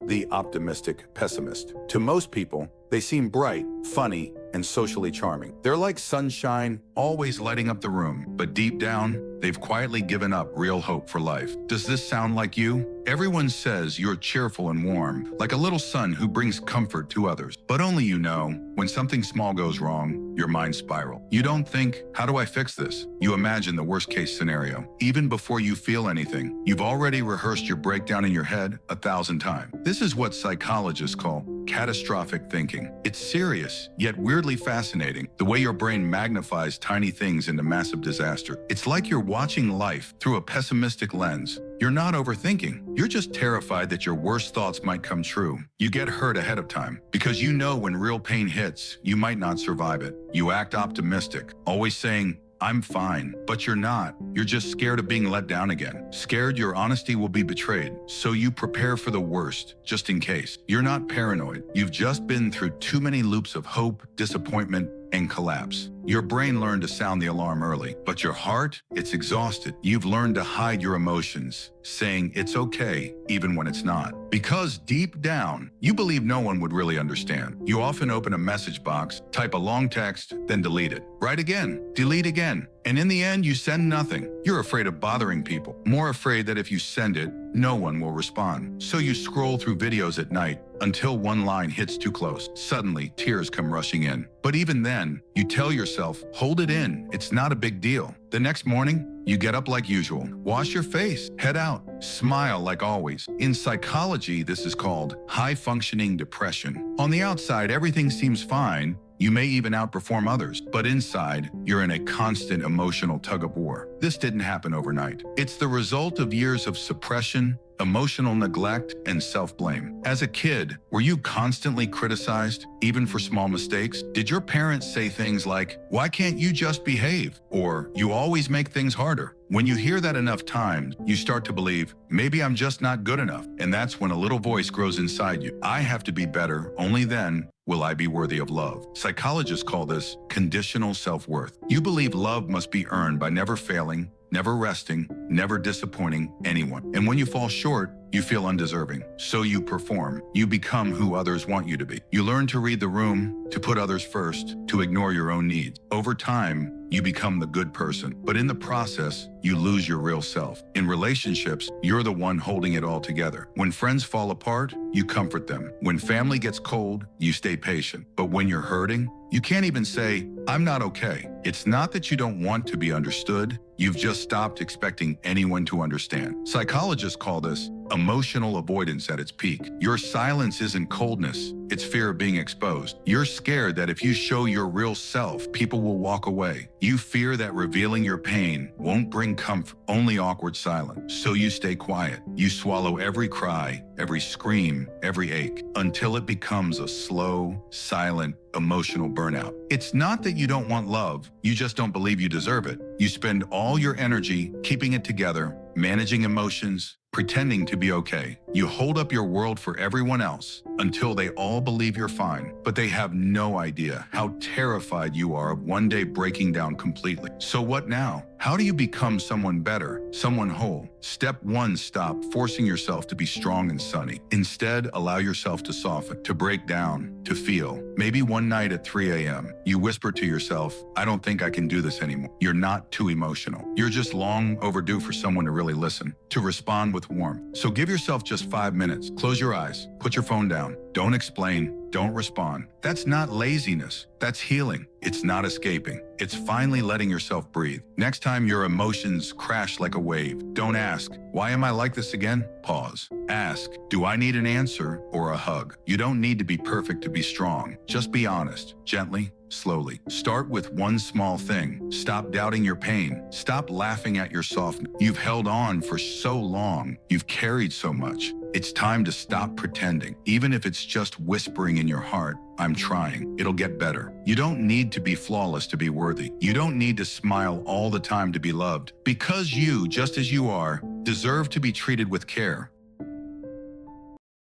the optimistic pessimist. To most people, they seem bright, funny, and socially charming. They're like sunshine, always lighting up the room, but deep down, they've quietly given up real hope for life. Does this sound like you? Everyone says you're cheerful and warm, like a little sun who brings comfort to others. But only you know, when something small goes wrong, your mind spirals. You don't think, how do I fix this? You imagine the worst case scenario. Even before you feel anything, you've already rehearsed your breakdown in your head 1,000 times. This is what psychologists call catastrophic thinking. It's serious, yet weirdly fascinating, the way your brain magnifies tiny things into massive disaster. It's like you're watching life through a pessimistic lens. You're not overthinking. You're just terrified that your worst thoughts might come true. You get hurt ahead of time because you know when real pain hits, you might not survive it. You act optimistic, always saying, I'm fine, but you're not. You're just scared of being let down again. Scared your honesty will be betrayed, so you prepare for the worst, just in case. You're not paranoid. You've just been through too many loops of hope, disappointment, and collapse. Your brain learned to sound the alarm early, but your heart, it's exhausted. You've learned to hide your emotions, saying it's okay, even when it's not. Because deep down, you believe no one would really understand. You often open a message box, type a long text, then delete it. Write again, delete again. And in the end, you send nothing. You're afraid of bothering people, more afraid that if you send it, no one will respond. So you scroll through videos at night until one line hits too close. Suddenly, tears come rushing in. But even then, you tell yourself, hold it in, it's not a big deal. The next morning, you get up like usual, wash your face, head out, smile like always. In psychology, this is called high-functioning depression. On the outside, everything seems fine. You may even outperform others, but inside, you're in a constant emotional tug-of-war. This didn't happen overnight. It's the result of years of suppression, emotional neglect, and self-blame. As a kid, were you constantly criticized, even for small mistakes? Did your parents say things like, why can't you just behave? Or, you always make things harder? When you hear that enough times, you start to believe, maybe I'm just not good enough. And that's when a little voice grows inside you. I have to be better, only then will I be worthy of love. Psychologists call this conditional self-worth. You believe love must be earned by never failing, never resting, never disappointing anyone. And when you fall short, you feel undeserving. So you perform. You become who others want you to be. You learn to read the room, to put others first, to ignore your own needs. Over time, you become the good person. But in the process, you lose your real self. In relationships, you're the one holding it all together. When friends fall apart, you comfort them. When family gets cold, you stay patient. But when you're hurting, you can't even say, I'm not okay. It's not that you don't want to be understood. You've just stopped expecting anyone to understand. Psychologists call this emotional avoidance at its peak. Your silence isn't coldness, it's fear of being exposed. You're scared that if you show your real self, people will walk away. You fear that revealing your pain won't bring comfort, only awkward silence. So you stay quiet. You swallow every cry, every scream, every ache, until it becomes a slow, silent, emotional burnout. It's not that you don't want love, you just don't believe you deserve it. You spend all your energy keeping it together, managing emotions, pretending to be okay. You hold up your world for everyone else until they all believe you're fine, but they have no idea how terrified you are of one day breaking down completely. So what now? How do you become someone better, someone whole? Step 1, stop forcing yourself to be strong and sunny. Instead, allow yourself to soften, to break down, to feel. Maybe one night at 3 a.m., you whisper to yourself, I don't think I can do this anymore. You're not too emotional. You're just long overdue for someone to really listen, to respond with warmth. So give yourself just 5 minutes. Close your eyes, put your phone down. Don't explain, don't respond. That's not laziness, that's healing. It's not escaping. It's finally letting yourself breathe. Next time your emotions crash like a wave, don't ask, why am I like this again? Pause. Ask, do I need an answer or a hug? You don't need to be perfect to be strong. Just be honest, gently, slowly. Start with one small thing. Stop doubting your pain. Stop laughing at your softness. You've held on for so long. You've carried so much. It's time to stop pretending. Even if it's just whispering in your heart, I'm trying. It'll get better. You don't need to be flawless to be worthy. You don't need to smile all the time to be loved. Because you, just as you are, deserve to be treated with care.